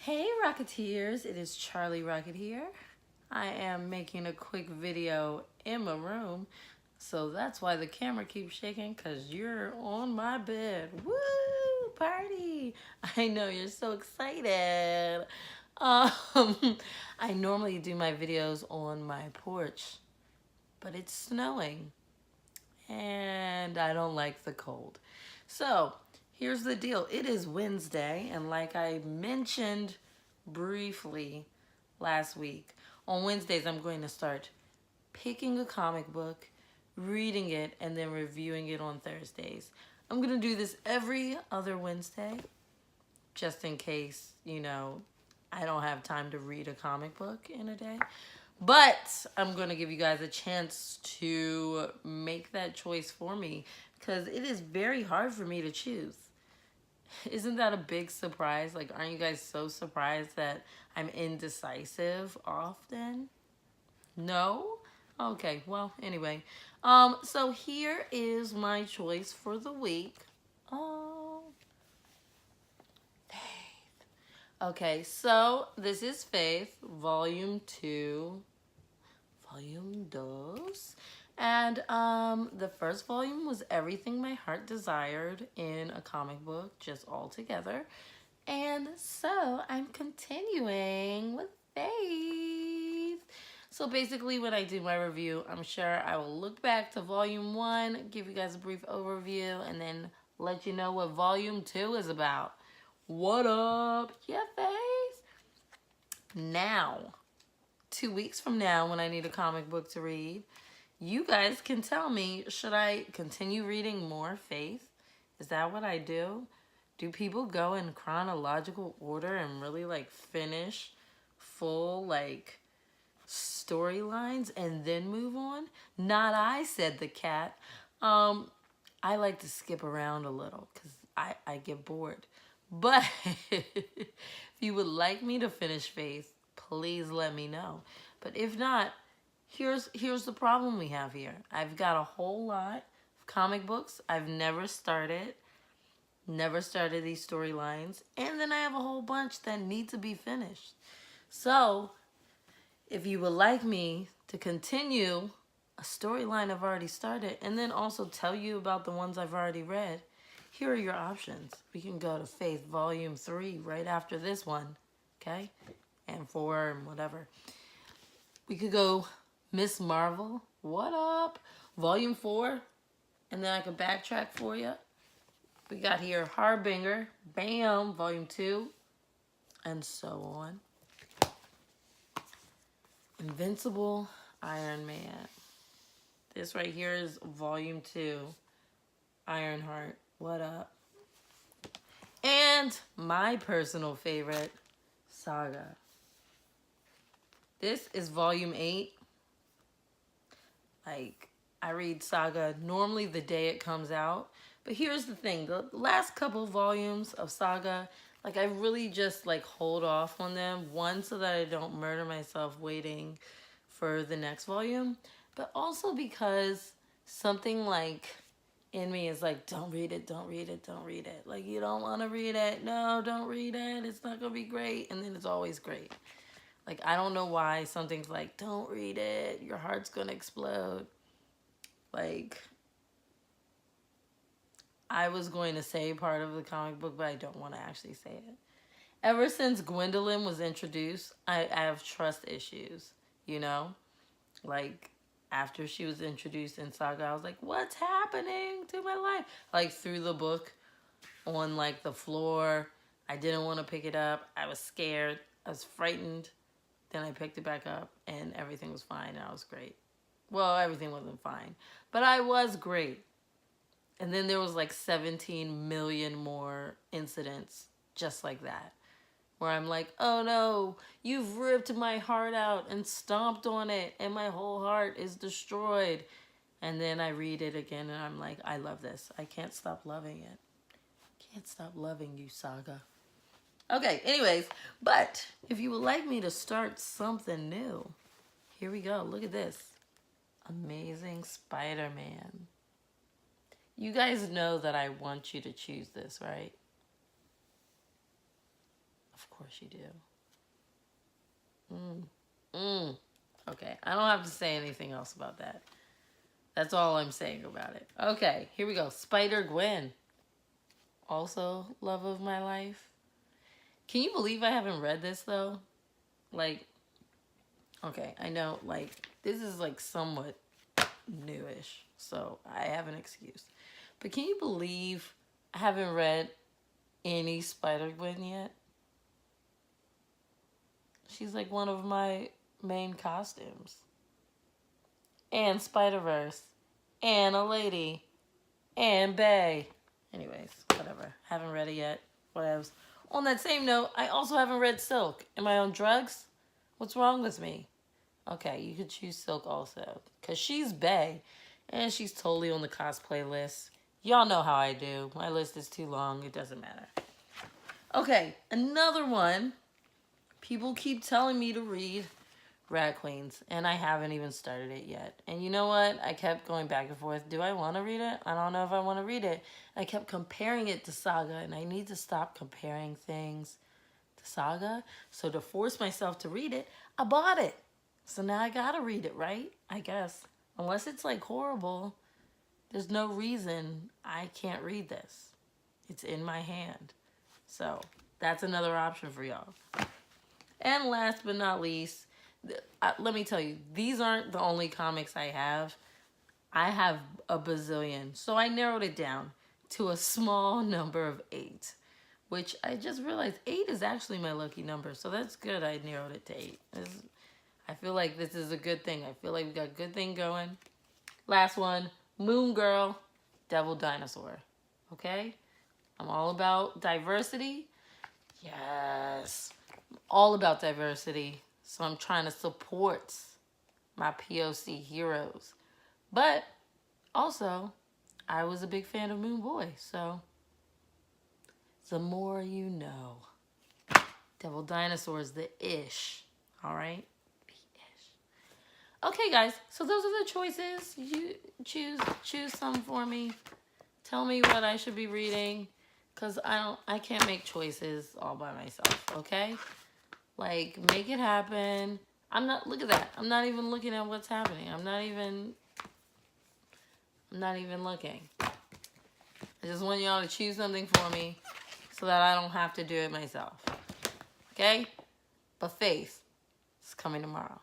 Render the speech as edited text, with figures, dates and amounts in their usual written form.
Hey Rocketeers, it is Charlie Rocket here. I am making a quick video in my room, so that's why the camera keeps shaking, because you're on my bed. Woo! Party! I know, you're so excited. I normally do my videos on my porch, but it's snowing and I don't like the cold. So here's the deal. It is Wednesday, and like I mentioned briefly last week, on Wednesdays I'm going to start picking a comic book, reading it, and then reviewing it on Thursdays. I'm going to do this every other Wednesday, just in case, I don't have time to read a comic book in a day. But I'm going to give you guys a chance to make that choice for me, because it is very hard for me to choose. Isn't that a big surprise? Like, aren't you guys so surprised that I'm indecisive often? No? Okay, well, anyway. So here is my choice for the week. Oh, Faith. Okay, so this is Faith, Volume 2. Volume 2. And the first volume was Everything My Heart Desired in a comic book, just all together. And so I'm continuing with Faith. So basically when I do my review, I'm sure I will look back to Volume 1, give you guys a brief overview, and then let you know what Volume 2 is about. What up? Yeah, Faith? Now, 2 weeks from now, when I need a comic book to read, you guys can tell me, should I continue reading more Faith? Is that what I do? Do people go in chronological order and really finish full storylines and then move on? Not I, said the cat. I like to skip around a little because I get bored. But if you would like me to finish Faith, please let me know. But if not, here's the problem we have here. I've got a whole lot of comic books I've never started these storylines, and then I have a whole bunch that need to be finished. So if you would like me to continue a storyline I've already started and then also tell you about the ones I've already read, here are your options. We can go to Faith Volume 3 right after this one, okay? And 4 and whatever. We could go Miss Marvel, what up? Volume 4, and then I can backtrack for you. We got here Harbinger, bam, Volume 2, and so on. Invincible, Iron Man. This right here is Volume 2, Ironheart, what up? And my personal favorite, Saga. This is Volume 8. I read Saga normally the day it comes out. But here's the thing. The last couple volumes of Saga, I really just hold off on them. One, so that I don't murder myself waiting for the next volume. But also because something in me is don't read it, don't read it, don't read it. You don't want to read it. No, don't read it. It's not going to be great. And then it's always great. I don't know why something's don't read it. Your heart's going to explode. I was going to say part of the comic book, but I don't want to actually say it. Ever since Gwendolyn was introduced, I have trust issues, After she was introduced in Saga, I was like, what's happening to my life? Threw the book on, the floor. I didn't want to pick it up. I was scared. I was frightened. Then I picked it back up, and everything was fine, and I was great. Well, everything wasn't fine, but I was great. And then there was 17 million more incidents just like that, where I'm oh no, you've ripped my heart out and stomped on it, and my whole heart is destroyed. And then I read it again, and I'm I love this. I can't stop loving it. Can't stop loving you, Saga. Okay, anyways, but if you would like me to start something new, here we go. Look at this. Amazing Spider-Man. You guys know that I want you to choose this, right? Of course you do. Okay, I don't have to say anything else about that. That's all I'm saying about it. Okay, here we go. Spider Gwen. Also love of my life. Can you believe I haven't read this though? Like, okay, I know, like, this is like somewhat newish, so I have an excuse. But can you believe I haven't read any Spider Gwen yet? She's like one of my main costumes. And Spider-Verse. And a lady. And Bae. Anyways, whatever. Haven't read it yet. Whatevs. On that same note, I also haven't read Silk. Am I on drugs? What's wrong with me? Okay, you could choose Silk also. Because she's Bae. And she's totally on the cosplay list. Y'all know how I do. My list is too long. It doesn't matter. Okay, another one. People keep telling me to read Rat Queens, and I haven't even started it yet. And you know what? I kept going back and forth. Do I want to read it? I don't know if I want to read it. I kept comparing it to Saga, and I need to stop comparing things to Saga. So to force myself to read it, I bought it. So now I gotta read it, right? I guess. Unless it's like horrible, there's no reason I can't read this. It's in my hand. So that's another option for y'all. And last but not least, let me tell you, these aren't the only comics I have. I have a bazillion. So I narrowed it down to a small number of 8. Which I just realized 8 is actually my lucky number. So that's good I narrowed it to 8. I feel like this is a good thing. I feel like we got a good thing going. Last one, Moon Girl, Devil Dinosaur. Okay? I'm all about diversity. Yes. All about diversity, so I'm trying to support my POC heroes. But also, I was a big fan of Moon Boy, so the more you know. Devil Dinosaur is the ish, all right? The ish. Okay, guys, so those are the choices. You choose some for me. Tell me what I should be reading, because I can't make choices all by myself, okay? Like, make it happen. Look at that. I'm not even looking at what's happening. I'm not even looking. I just want y'all to choose something for me so that I don't have to do it myself. Okay? But Faith is coming tomorrow.